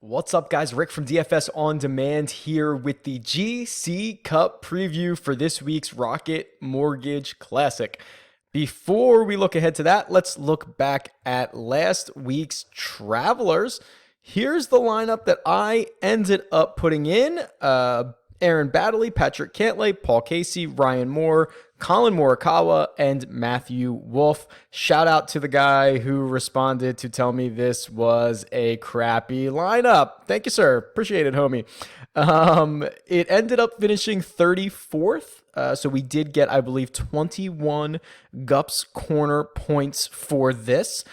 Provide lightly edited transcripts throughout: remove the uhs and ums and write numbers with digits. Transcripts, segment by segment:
What's up, guys? Rick from DFS On Demand here with the GC Cup preview for this week's Rocket Mortgage Classic. Before we look ahead to that, let's look back at last week's Travelers. Here's the lineup that I ended up putting in. Aaron Baddeley, Patrick Cantlay, Paul Casey, Ryan Moore, Colin Morikawa, and Matthew Wolff. Shout out to the guy who responded to tell me this was a crappy lineup. Thank you, sir. Appreciate it, homie. It ended up finishing 34th. So we did get, I believe, 21 Gups Corner points for this.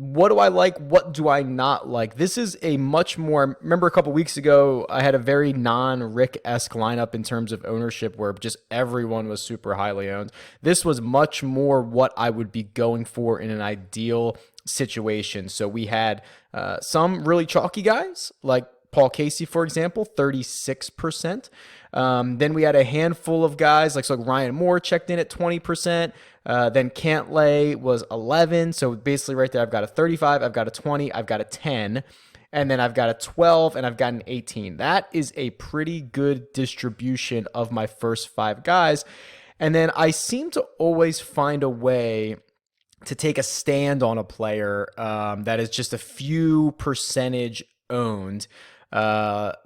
What do I like? What do I not like? This is a much more, remember a couple weeks ago, I had a very non-Rick-esque lineup in terms of ownership where just everyone was super highly owned. This was much more what I would be going for in an ideal situation. So we had some really chalky guys like Paul Casey, for example, 36%. Then we had a handful of guys like Ryan Moore checked in at 20%. Then Cantlay was 11. So basically right there, I've got a 35, I've got a 20, I've got a 10, and then I've got a 12, and I've got an 18. That is a pretty good distribution of my first five guys. And then I seem to always find a way to take a stand on a player that is just a few percentage owned,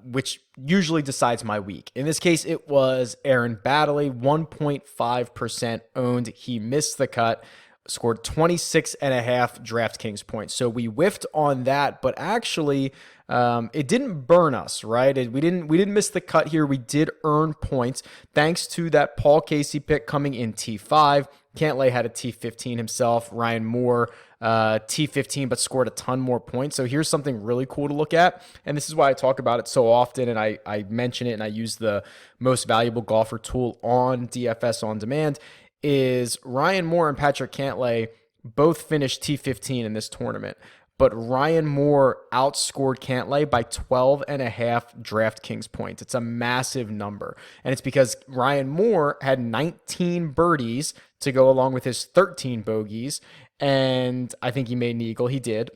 which usually decides my week. In this case, it was Aaron Baddeley, 1.5% owned. He missed the cut, scored 26.5 DraftKings points. So we whiffed on that, but actually it didn't burn us, right? We didn't miss the cut here. We did earn points thanks to that Paul Casey pick coming in T5. Cantlay had a T15 himself. Ryan Moore, T15, but scored a ton more points. So here's something really cool to look at. And this is why I talk about it so often. And I mention it and I use the most valuable golfer tool on DFS On Demand is Ryan Moore and Patrick Cantlay both finished T15 in this tournament. But Ryan Moore outscored Cantlay by 12.5 DraftKings points. It's a massive number. And it's because Ryan Moore had 19 birdies to go along with his 13 bogeys. And I think he made an eagle. He did.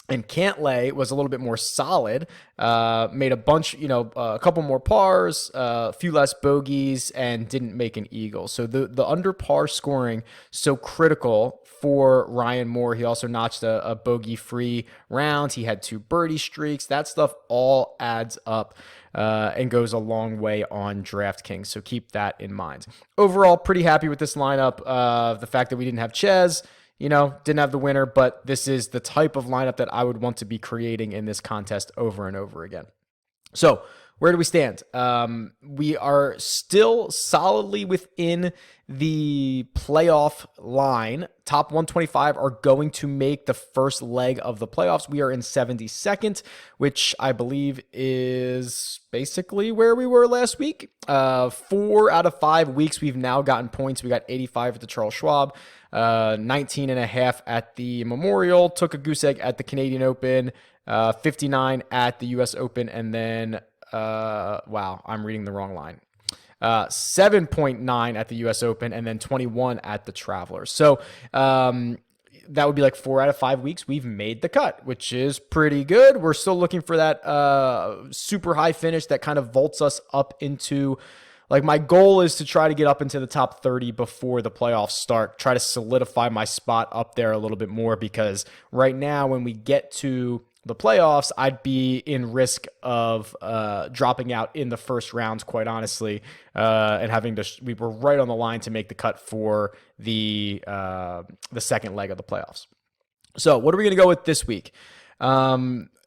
And Cantlay was a little bit more solid, made a bunch, a couple more pars, a few less bogeys, and didn't make an eagle. So the under par scoring, so critical for Ryan Moore. He also notched a bogey-free round. He had 2 birdie streaks. That stuff all adds up and goes a long way on DraftKings. So keep that in mind. Overall, pretty happy with this lineup. The fact that we didn't have Ches, didn't have the winner, but this is the type of lineup that I would want to be creating in this contest over and over again. So where do we stand? We are still solidly within the playoff line. Top 125 are going to make the first leg of the playoffs. We are in 72nd, which I believe is basically where we were last week. 4 out of 5 weeks we've now gotten points. We got 85 at the Charles Schwab, 19.5 at the Memorial, took a goose egg at the Canadian Open, 59 at the US Open, and then wow, I'm reading the wrong line. 7.9 at the US Open, and then 21 at the Travelers. So that would be like 4 out of 5 weeks we've made the cut, which is pretty good. We're still looking for that super high finish that kind of vaults us up into, like, my goal is to try to get up into the top 30 before the playoffs start, try to solidify my spot up there a little bit more, because right now when we get to the playoffs, I'd be in risk of dropping out in the first rounds, quite honestly, and having to. We were right on the line to make the cut for the second leg of the playoffs. So, what are we going to go with this week?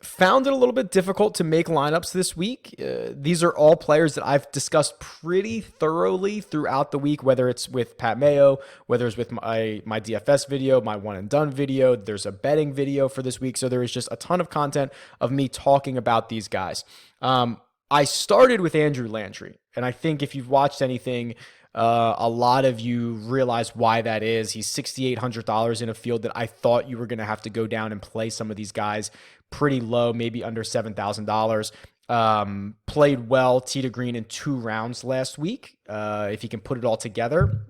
Found it a little bit difficult to make lineups this week. These are all players that I've discussed pretty thoroughly throughout the week, whether it's with Pat Mayo, whether it's with my DFS video, my one and done video. There's a betting video for this week. So there is just a ton of content of me talking about these guys. I started with Andrew Landry, and I think if you've watched anything, a lot of you realize why that is. He's $6,800 in a field that I thought you were going to have to go down and play some of these guys pretty low, maybe under $7,000. Played well, tee to green in 2 rounds last week. If he can put it all together,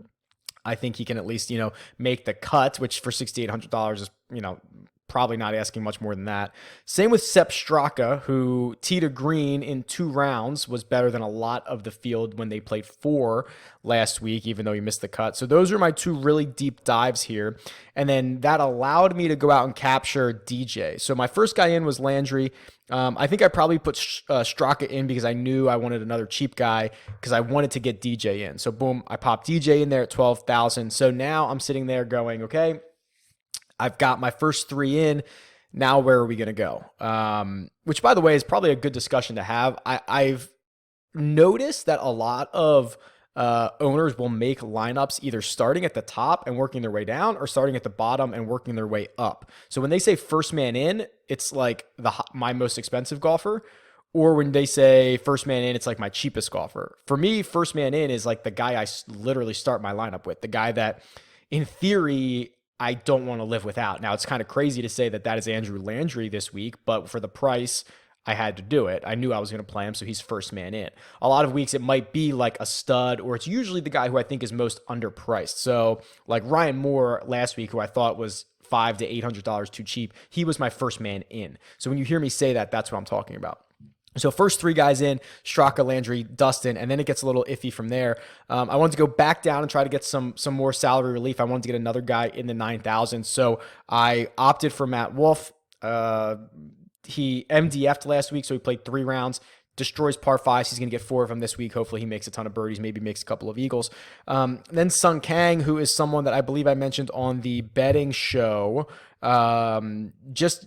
I think he can at least, make the cut, which for $6,800 is, probably not asking much more than that. Same with Sepp Straka, who tee to green in 2 rounds was better than a lot of the field when they played 4 last week, even though he missed the cut. So those are my 2 really deep dives here. And then that allowed me to go out and capture DJ. So my first guy in was Landry. I think I probably put Straka in because I knew I wanted another cheap guy because I wanted to get DJ in. So boom, I popped DJ in there at 12,000. So now I'm sitting there going, okay, I've got my first 3 in. Now where are we going to go? Which, by the way, is probably a good discussion to have. I've noticed that a lot of owners will make lineups either starting at the top and working their way down or starting at the bottom and working their way up. So when they say first man in, it's like my most expensive golfer. Or when they say first man in, it's like my cheapest golfer. For me, first man in is like the guy I literally start my lineup with, the guy that in theory I don't want to live without. Now, it's kind of crazy to say that is Andrew Landry this week, but for the price, I had to do it. I knew I was going to play him, so he's first man in. A lot of weeks, it might be like a stud, or it's usually the guy who I think is most underpriced. So like Ryan Moore last week, who I thought was $500 to $800 too cheap, he was my first man in. So when you hear me say that, that's what I'm talking about. So first 3 guys in, Straka, Landry, Dustin, and then it gets a little iffy from there. I wanted to go back down and try to get some more salary relief. I wanted to get another guy in the 9,000. So I opted for Matt Wolff. He MDF'd last week, so he played 3 rounds, destroys par 5s. He's going to get 4 of them this week. Hopefully he makes a ton of birdies, maybe makes a couple of eagles. Then Sung Kang, who is someone that I believe I mentioned on the betting show. Just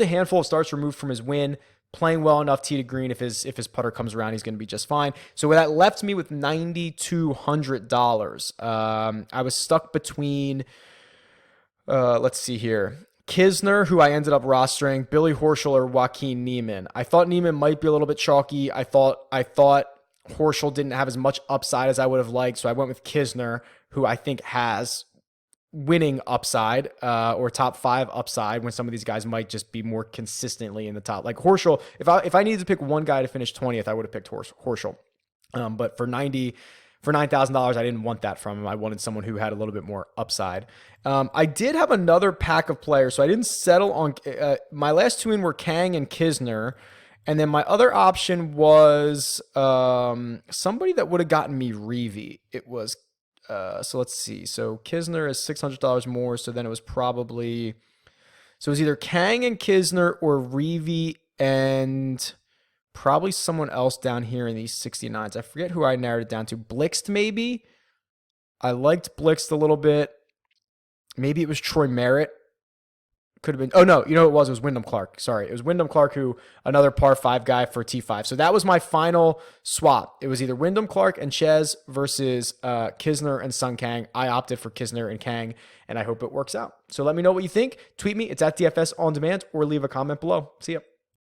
a handful of starts removed from his win. Playing well enough tee to green. If his putter comes around, he's going to be just fine. So that left me with $9,200. I was stuck between, let's see here, Kisner, who I ended up rostering, Billy Horschel, or Joaquin Niemann. I thought Niemann might be a little bit chalky. I thought Horschel didn't have as much upside as I would have liked, so I went with Kisner, who I think has winning upside or top 5 upside when some of these guys might just be more consistently in the top. Like Horschel, if I needed to pick one guy to finish 20th, I would have picked Horschel. But for $9,000, I didn't want that from him. I wanted someone who had a little bit more upside. I did have another pack of players, so I didn't settle on my last 2 in were Kang and Kisner. And then my other option was somebody that would have gotten me Reavie. It was so let's see. So Kisner is $600 more. So then it was probably, so it was either Kang and Kisner or Reavie and probably someone else down here in these 69s. I forget who I narrowed it down to. Blixt, maybe. I liked Blixt a little bit. Maybe it was Troy Merritt. Could have been. Oh, no. You know what it was? It was Wyndham Clark. Sorry. It was Wyndham Clark, who another par 5 guy for T5. So that was my final swap. It was either Wyndham Clark and Ches versus Kisner and Sung Kang. I opted for Kisner and Kang, and I hope it works out. So let me know what you think. Tweet me. It's at DFS On Demand, or leave a comment below. See ya.